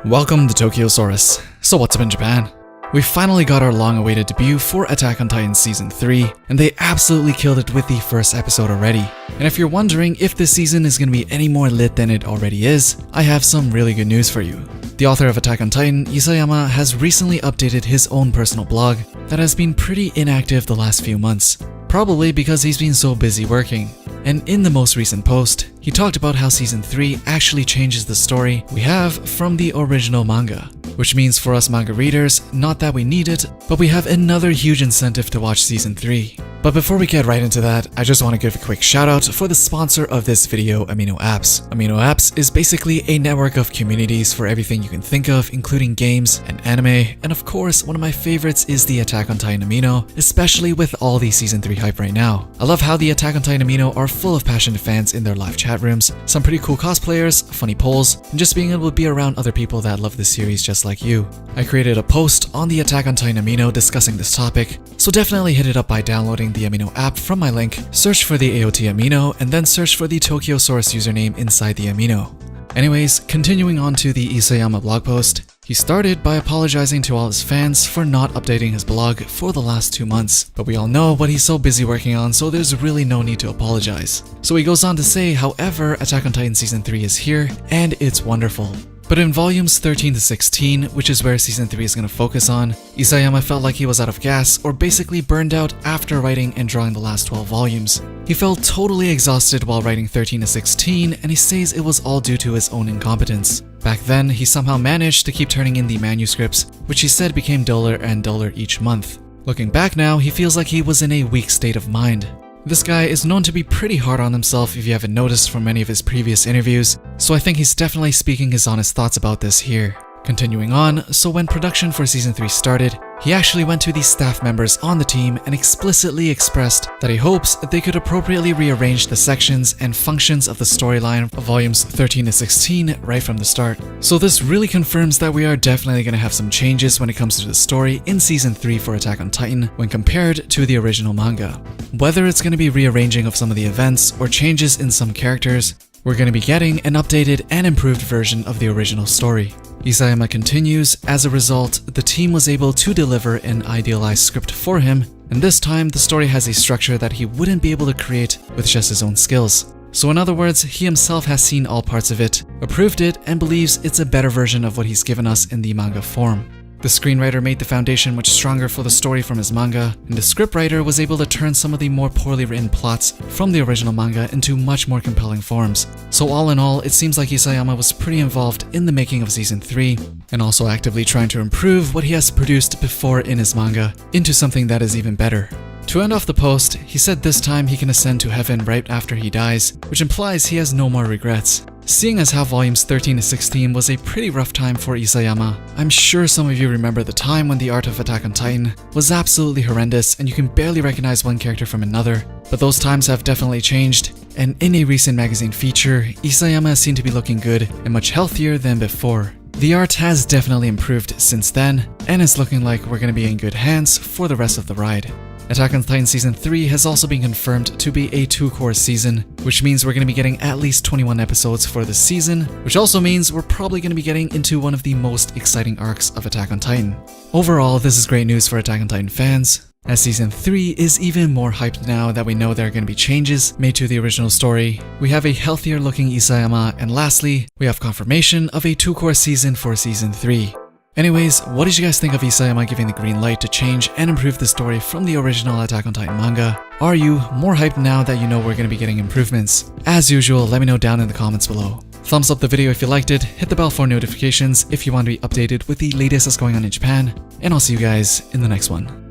Welcome to Tokyosaurus. So what's up in Japan? We finally got our long-awaited debut for Attack on Titan Season 3, and they absolutely killed it with the first episode already. And if you're wondering if this season is going to be any more lit than it already is, I have some really good news for you. The author of Attack on Titan, Isayama, has recently updated his own personal blog that has been pretty inactive the last few months, probably because he's been so busy working. And in the most recent post, he talked about how Season 3 actually changes the story we have from the original manga. Which means for us manga readers, not that we need it, but we have another huge incentive to watch Season 3. But before we get right into that, I just want to give a quick shout out for the sponsor of this video, Amino Apps. Amino Apps is basically a network of communities for everything you can think of, including games and anime, and of course, one of my favorites is the Attack on Titan Amino, especially with all the Season 3 hype right now. I love how the Attack on Titan Amino are full of passionate fans in their live chat rooms, some pretty cool cosplayers, funny polls, and just being able to be around other people that love this series just like you. I created a post on the Attack on Titan Amino discussing this topic, so definitely hit it up by downloading the Amino app from my link, search for the AOT Amino, and then search for the Tokyosaurus username inside the Amino. Anyways, continuing on to the Isayama blog post, he started by apologizing to all his fans for not updating his blog for the last 2 months, but we all know what he's so busy working on, so there's really no need to apologize. So he goes on to say, however, Attack on Titan Season 3 is here, and it's wonderful. But in volumes 13 to 16, which is where Season 3 is going to focus on, Isayama felt like he was out of gas or basically burned out after writing and drawing the last 12 volumes. He felt totally exhausted while writing 13 to 16, and he says it was all due to his own incompetence. Back then, he somehow managed to keep turning in the manuscripts, which he said became duller and duller each month. Looking back now, he feels like he was in a weak state of mind. This guy is known to be pretty hard on himself if you haven't noticed from many of his previous interviews, so I think he's definitely speaking his honest thoughts about this here. Continuing on, so when production for Season 3 started, he actually went to the staff members on the team and explicitly expressed that he hopes they could appropriately rearrange the sections and functions of the storyline of volumes 13 to 16 right from the start. So this really confirms that we are definitely going to have some changes when it comes to the story in Season 3 for Attack on Titan when compared to the original manga. Whether it's going to be rearranging of some of the events or changes in some characters, we're going to be getting an updated and improved version of the original story. Isayama continues, as a result, the team was able to deliver an idealized script for him, and this time the story has a structure that he wouldn't be able to create with just his own skills. So in other words, he himself has seen all parts of it, approved it, and believes it's a better version of what he's given us in the manga form. The screenwriter made the foundation much stronger for the story from his manga, and the scriptwriter was able to turn some of the more poorly written plots from the original manga into much more compelling forms. So all in all, it seems like Isayama was pretty involved in the making of Season 3, and also actively trying to improve what he has produced before in his manga into something that is even better. To end off the post, he said this time he can ascend to heaven right after he dies, which implies he has no more regrets. Seeing as how volumes 13 to 16 was a pretty rough time for Isayama, I'm sure some of you remember the time when the art of Attack on Titan was absolutely horrendous and you can barely recognize one character from another, but those times have definitely changed, and in a recent magazine feature, Isayama seemed to be looking good and much healthier than before. The art has definitely improved since then, and it's looking like we're going to be in good hands for the rest of the ride. Attack on Titan Season 3 has also been confirmed to be a 2-course season, which means we're going to be getting at least 21 episodes for this season, which also means we're probably going to be getting into one of the most exciting arcs of Attack on Titan. Overall, this is great news for Attack on Titan fans, as Season 3 is even more hyped now that we know there are going to be changes made to the original story. We have a healthier looking Isayama, and lastly, we have confirmation of a 2-course season for Season 3. Anyways, what did you guys think of Isayama giving the green light to change and improve the story from the original Attack on Titan manga? Are you more hyped now that you know we're going to be getting improvements? As usual, let me know down in the comments below. Thumbs up the video if you liked it, hit the bell for notifications if you want to be updated with the latest that's going on in Japan, and I'll see you guys in the next one.